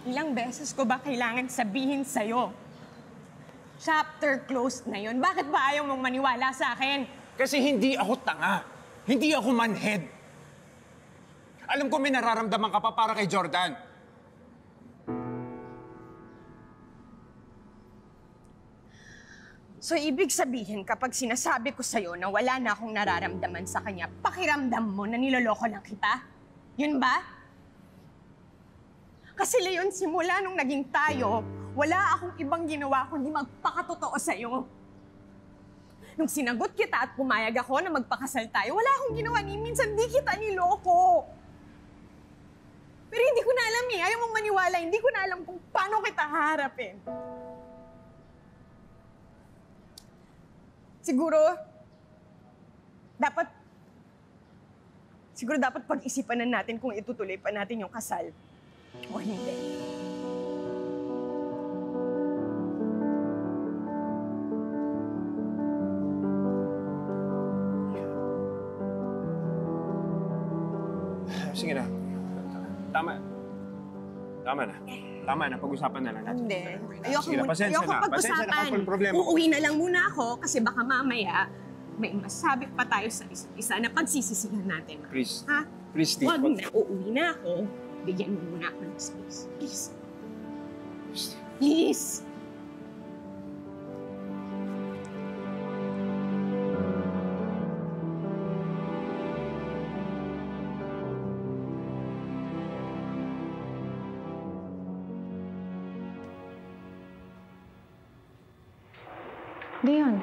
Ilang beses ko ba kailangan sabihin sa'yo? Chapter closed na yun. Bakit ba ayaw mong maniwala sa akin? Kasi hindi ako tanga. Hindi ako manhead. Alam ko may nararamdaman ka pa para kay Jordan. So, ibig sabihin, kapag sinasabi ko sa'yo na wala na akong nararamdaman sa kanya, pakiramdam mo na niloloko lang kita? Yun ba? Kasi Leon, simula nung naging tayo, wala akong ibang ginawa kundi magpakatotoo sa'yo. Nung sinagot kita at pumayag ako na magpakasal tayo, wala akong ginawa ni minsan di kita niloko. Pero hindi ko na alam eh, ayaw mong maniwala, hindi ko na alam kung paano kita haharapin. Siguro dapat pag-isipan na natin kung itutuloy pa natin yung kasal o hindi. Sige na. Tama. Tama na. Tama na, pag-usapan na lang natin. Hindi. Ayoko pasensya na. Pasensya na kapag problema. Uuwi na lang muna ako kasi baka mamaya may masabi pa tayo sa isa't isa na pagsisisihan natin. Please. Ha? Please, Steve. Huwag na. Uuwi na ako. Bigyan mo muna ako ng space. Please. Please. Leon,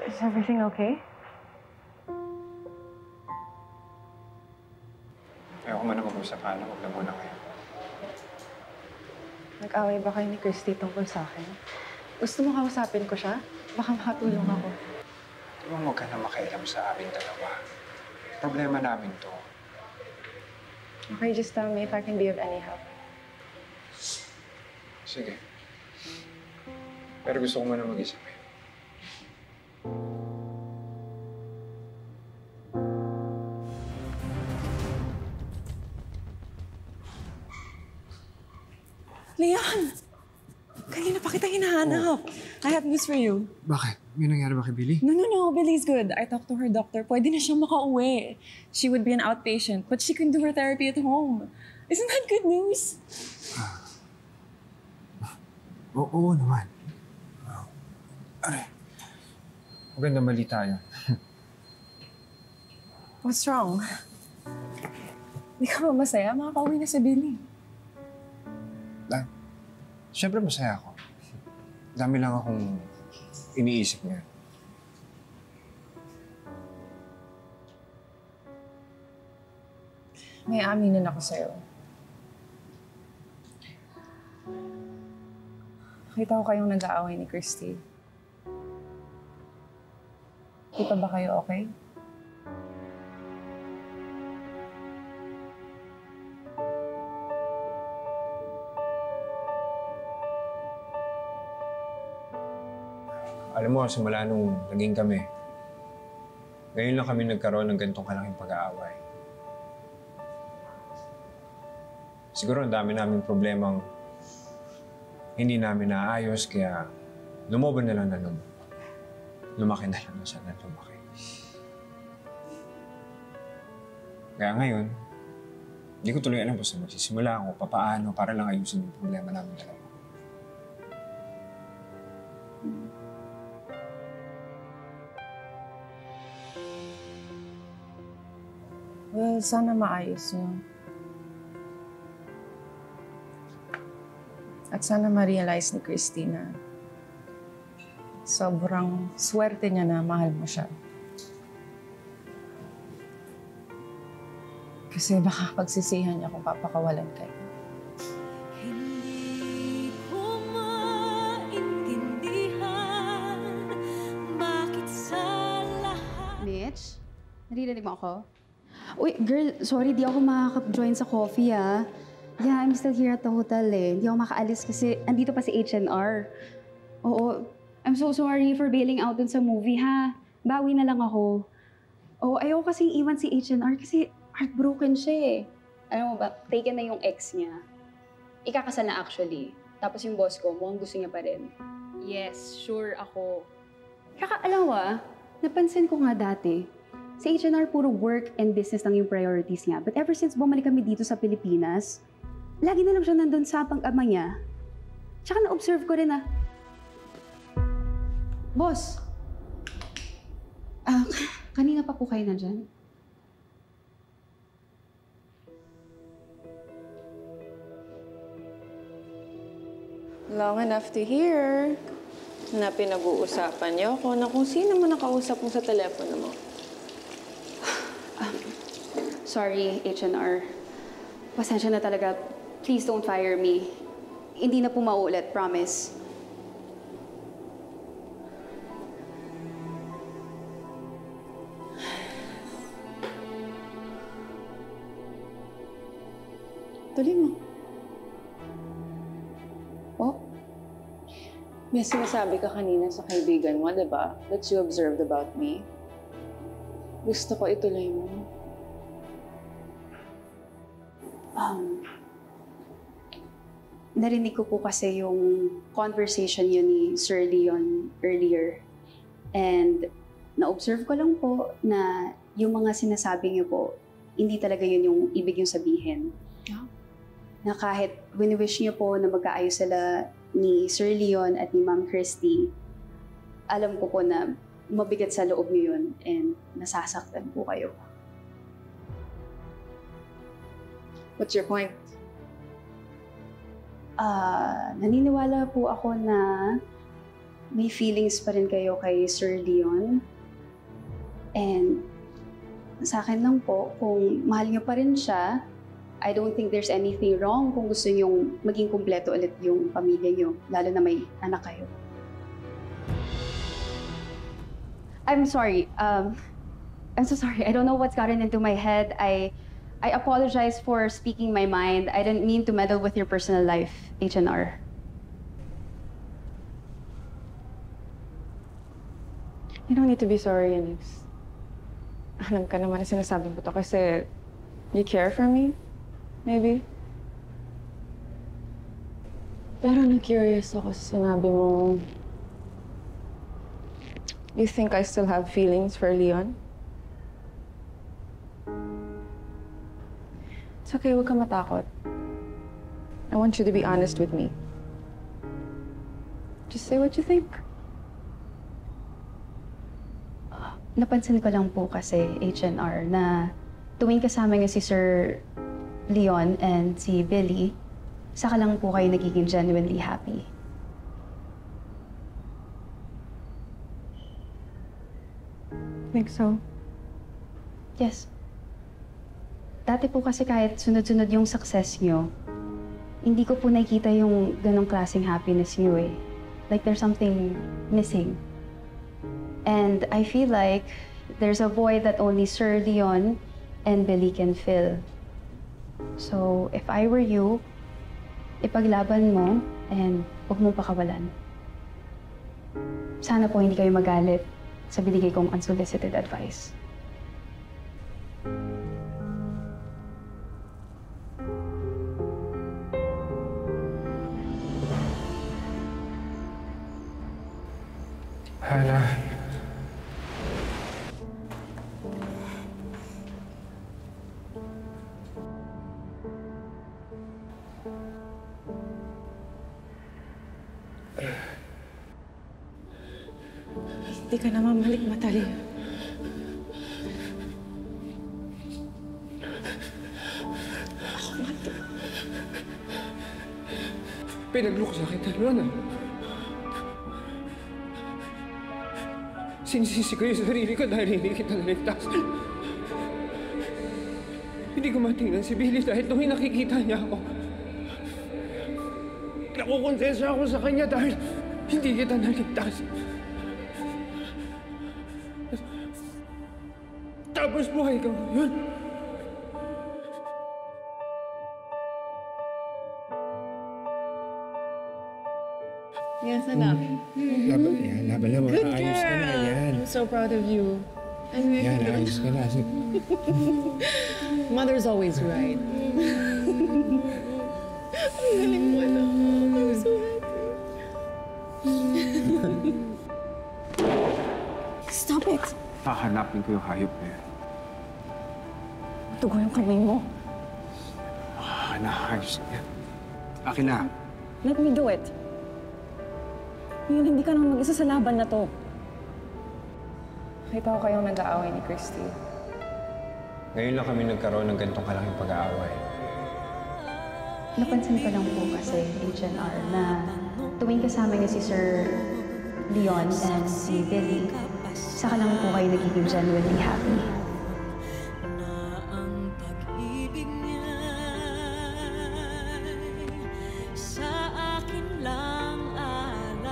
is everything okay? Ayoko muna mag-usap, Hana. Huwag na muna kayo. Nag-away ba kayo ni Christy tungkol sa akin? Gusto mo kausapin ko siya? Baka makatulong ako. Di ba huwag ka na makialam sa aming dalawa? Problema namin to. Okay, just tell me if I can be of any help. Sige. Pero gusto ko muna mag-isip eh. Leon! Kanina pa kita hinahanap. I have news for you. Bakit? May nangyari ba kay Billy? No. Billy's good. I talked to her doctor. Pwede na siyang makauwi. She would be an outpatient, but she can do her therapy at home. Isn't that good news? Oo naman. Aray. Maganda mali tayo. What's wrong? Hindi ka ba masaya? Makakauwi na si Billy. Siyempre masaya ako. Dami lang akong iniisip niya. May aminin ako sa'yo. Nakita ko kayong nag-aaway ni Christy. Di pa ba kayo okay? Alam mo, simula nung naging kami, ngayon lang kami nagkaroon ng ganitong kalaking pag-aaway. Siguro ang dami naming problemang hindi namin naayos, kaya lumobo na lang na lumobo. Lumaki na lang na siya na lumaki. Kaya ngayon, hindi ko tuloy alam kung saan magsisimula ako, papaano, para lang ayusin yung problema namin dalawa. Well, sana maayos niyo. At sana ma-realize ni Christy na sobrang swerte niya na mahal mo siya. Kasi baka pagsisihan niya kung papakawalan kayo. Hindi ko maintindihan bakit sa lahat... Mitch? Naririnig mo ako? Uy, girl, sorry, di ako makaka-join sa coffee, ah. Yeah, I'm still here at the hotel, eh. Hindi ako makaalis kasi andito pa si H&R. Oo, I'm so sorry for bailing out dun sa movie, ha? Bawi na lang ako. Oo, ayaw kasing iwan si H&R kasi heartbroken siya, eh. Alam mo ba, taken na yung ex niya. Ikakasal na actually. Tapos yung boss ko, mukhang gusto niya pa rin. Yes, sure ako. Kaka, alam mo napansin ko nga dati, sa H&R puro work and business lang yung priorities niya. But ever since bumalik kami dito sa Pilipinas, lagi na lang siya nandun sa pang-ama niya. Tsaka na-observe ko rin Boss! Kanina pa po kayo nandyan? Long enough to hear na pinag-uusapan niyo ako na kung sino man nakausap mo sa telepono mo. Sorry, H&R. Pasensya na talaga. Please don't fire me. Hindi na po mauulit, promise. Tuloy mo. Oh? May sinasabi ka kanina sa kaibigan mo, di ba? That you observed about me. Gusto ko ituloy mo. Narinig ko po kasi yung conversation yun ni Sir Leon earlier. And na-observe ko lang po na yung mga sinasabi niyo po, hindi talaga yun yung ibig yung sabihin. Yeah. Na kahit wini-wish niyo po na magkaayos sila ni Sir Leon at ni Ma'am Christy, alam ko po na mabigat sa loob niyo yun and nasasaktan po kayo. What's your point? Naniniwala po ako na may feelings pa rin kayo kay Sir Leon. And sa akin lang po, kung mahal niyo pa rin siya, I don't think there's anything wrong kung gusto niyong maging kumpleto ulit yung pamilya niyo, lalo na may anak kayo. I'm sorry. I'm so sorry. I don't know what's gotten into my head. I apologize for speaking my mind. I didn't mean to meddle with your personal life, H&R. You don't need to be sorry, Alex. Alam ka naman na sinasabi ko to kasi you care for me, maybe. Pero na-curious ako sa sinabi mo. You think I still have feelings for Leon? It's okay, huwag ka matakot. I want you to be honest with me. Just say what you think. Napansin ko lang po kasi, H&R, na tuwing kasama niyo si Sir Leon and si Billy, saka lang po kayo nagiging genuinely happy. Think so? Yes. Dati po kasi kahit sunod-sunod yung success niyo, hindi ko po nakikita yung ganong klaseng happiness niyo eh. Like there's something missing. And I feel like there's a void that only Sir Leon and Billy can fill. So, if I were you, ipaglaban mo and huwag mong pakawalan. Sana po hindi kayo magalit sa binigay kong unsolicited advice. Hana. Hindi ka naman balik matali. Pinagloko sa akin dalawa. Sinisisi ko yung sarili ko dahil hindi kita naligtas. Hindi ko matingnan si Billy dahil tuwing nakikita niya ako. Nakukonsensya ako sa kanya dahil hindi kita naligtas. Tapos buhay ka ngayon. Yes, anak. Laban yan. Laban na. Good Maayos ka na girl! yan. I'm so proud of you. Yan, ayos ka na. Mother's always right. Ang galing mo, anak. I'm so happy. Stop it! Hahanapin ko yung hayop na yan. Tugo yung kamay mo. Ayos na yan. Akin na. Let me do it. Ngayon, hindi ka naman mag-isa sa laban na to. Nakita ko kayong nag-aaway ni Christy. Ngayon lang kami nagkaroon ng ganitong kalaking pag-aaway. Napansin ko lang po kasi, HNR, na tuwing kasama niyo si Sir Leon and si Billy, saka lang po kayo nagiging genuinely happy. na ang pag-ibig niya'y sa akin lang alay.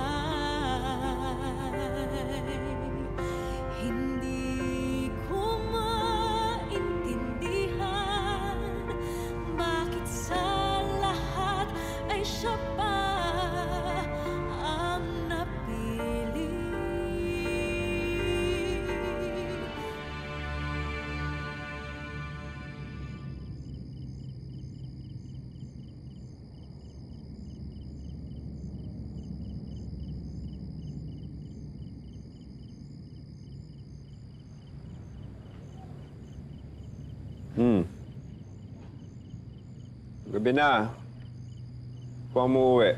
Hindi ko maintindihan bakit sa lahat ay siya pa ang napili. Gabi na. Huwag mo uwi.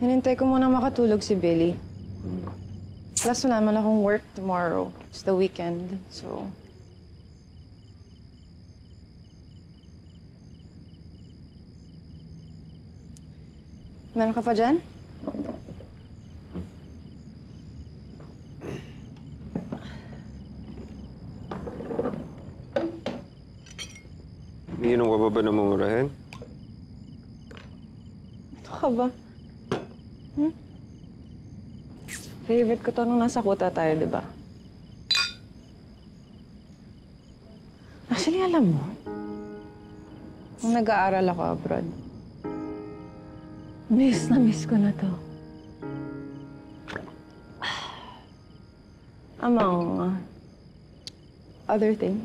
Hinintay ko muna makatulog si Billy. Plus, wala naman akong work tomorrow. It's the weekend, so... Meron ka pa dyan? Iinom ka pa ba ng mumurahin? Ito ka ba? Favorite ko to nung nasa kuta tayo, di ba? Actually, alam mo, nung nag-aaral ako abroad, miss na miss ko na to. Among other things.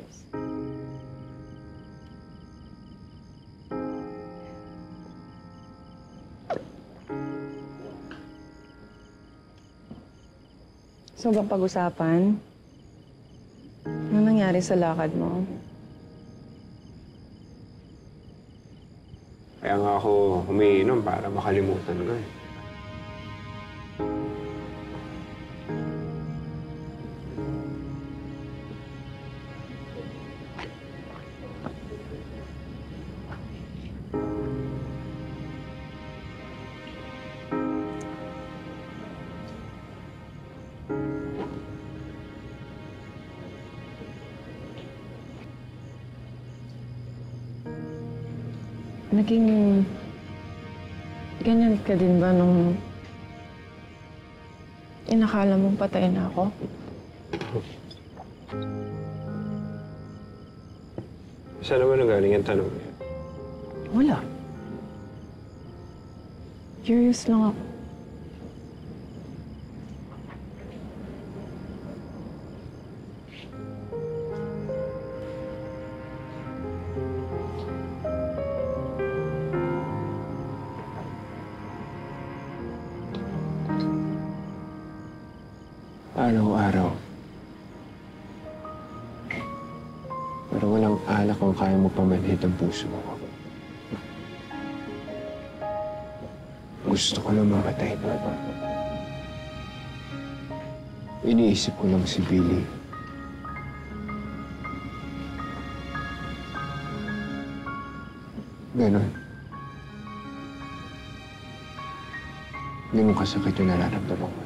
So, bang pag-usapan? Ano nangyari sa lakad mo? Kaya nga ako umiinom para makalimutan ko eh. Naging ganyan ka din ba nung inakala mong patay na ako? Saan naman nagaling ang tanong niya? Wala. Curious lang ako. Araw-araw. Pero walang alak kung kaya mo pamanhid ang puso mo. Gusto ko lang mamatay. Iniisip ko lang si Billy. Ganon. Ganon kasakit yung nararamdaman ko.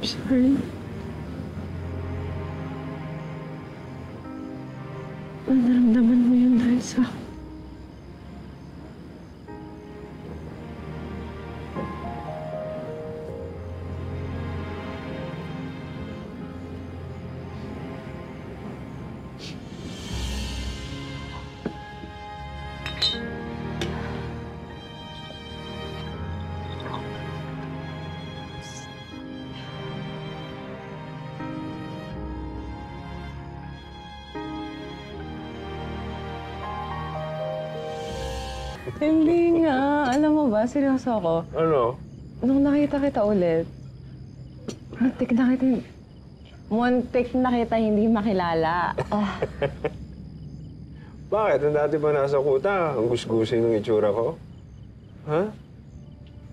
Sorry. Naramdaman mo yun dahil sa akin. Hindi nga. Alam mo ba, seryoso ako. Ano? Nung nakita kita ulit, muntik na kita hindi makilala. Ah. Bakit? Ang dati ba nasa kuta? Ang gusgusin ng itsura ko? Ha?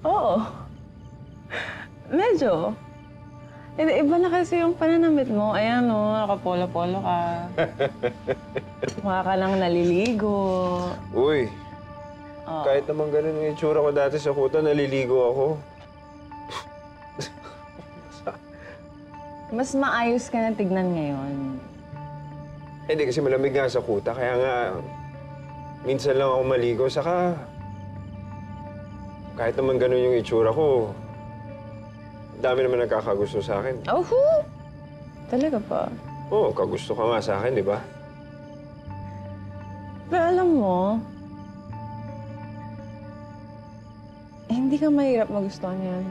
Oo. Medyo. Iba na kasi yung pananamit mo. Ayan o, nakapolo-polo ka. Mukha ka lang naliligo. Uy, Oo. kahit naman ganun yung itsura ko dati sa kuta, naliligo ako. Mas maayos ka na tignan ngayon. Hindi kasi malamig nga sa kuta, kaya nga minsan lang ako maligo. Saka kahit naman ganun yung itsura ko, dami naman nagkakagusto sa akin. Oh, talaga pa? Oo, kagusto ka nga sa akin, di ba? Pero alam mo, hindi ka mahirap magustuhan yan.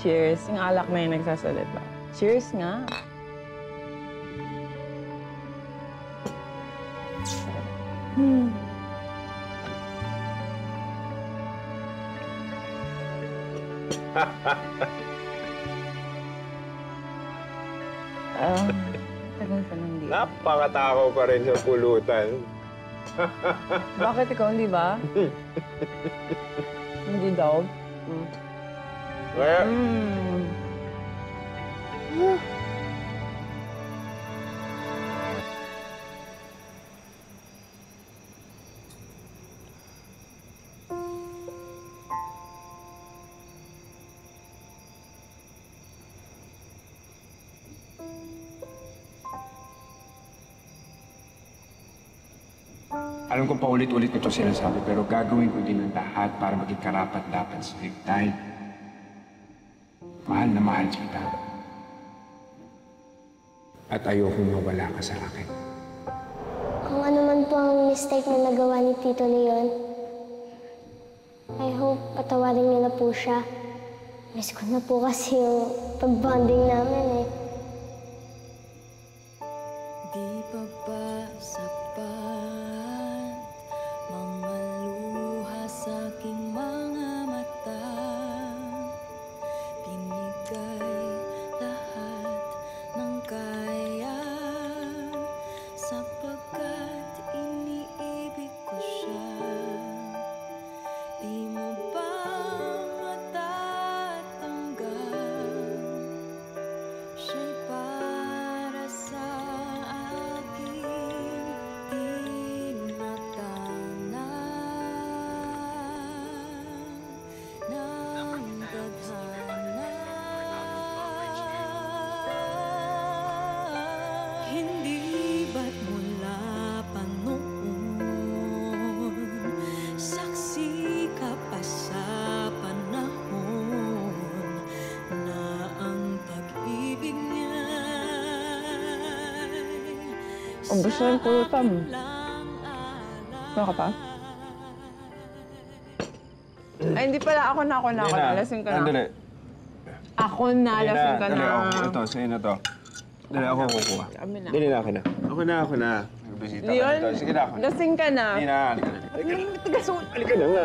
Cheers. Yung alak na yung nagsasalita. Cheers nga. Tagal pa nang di. Napakatakaw pa rin sa pulutan. Bakit ikaw, hindi ba? Hindi daw. Kaya, Alam ko paulit-ulit ko ito sinasabi, pero gagawin ko din ang lahat para maging karapat-dapat sa dahil mahal na mahal kita. At ayokong mawala ka sa akin. Kung ano man po ang mistake na nagawa ni Tito Leon, I hope patawarin niyo na po siya. Miss ko na po kasi yung pag-bonding namin eh. Di pa ba sapat mga luha sa aking mga mata? Binigay lahat ng kaya sapagkat iniibig ko siya. Di mo ba matatanggap? Siya'y para sa akin tinatana ng tadhana. Hindi ba't mula pa noon saksi ka pa sa panahon na ang pag-ibig niya'y Ang gusto yung pulutan. Ano ka pa? Ay, hindi pala. Ako na. Lasing ka na. Andali. Ako na, lasing ka na. Ito, sa'yo na to. Dali, ako kukuha. Kami na. Dali na, ako na. Ako na. Nagbisita ka Leon, nito. Sige na, ako na. lasing ka na. Hindi na, halika na. Halika na nga.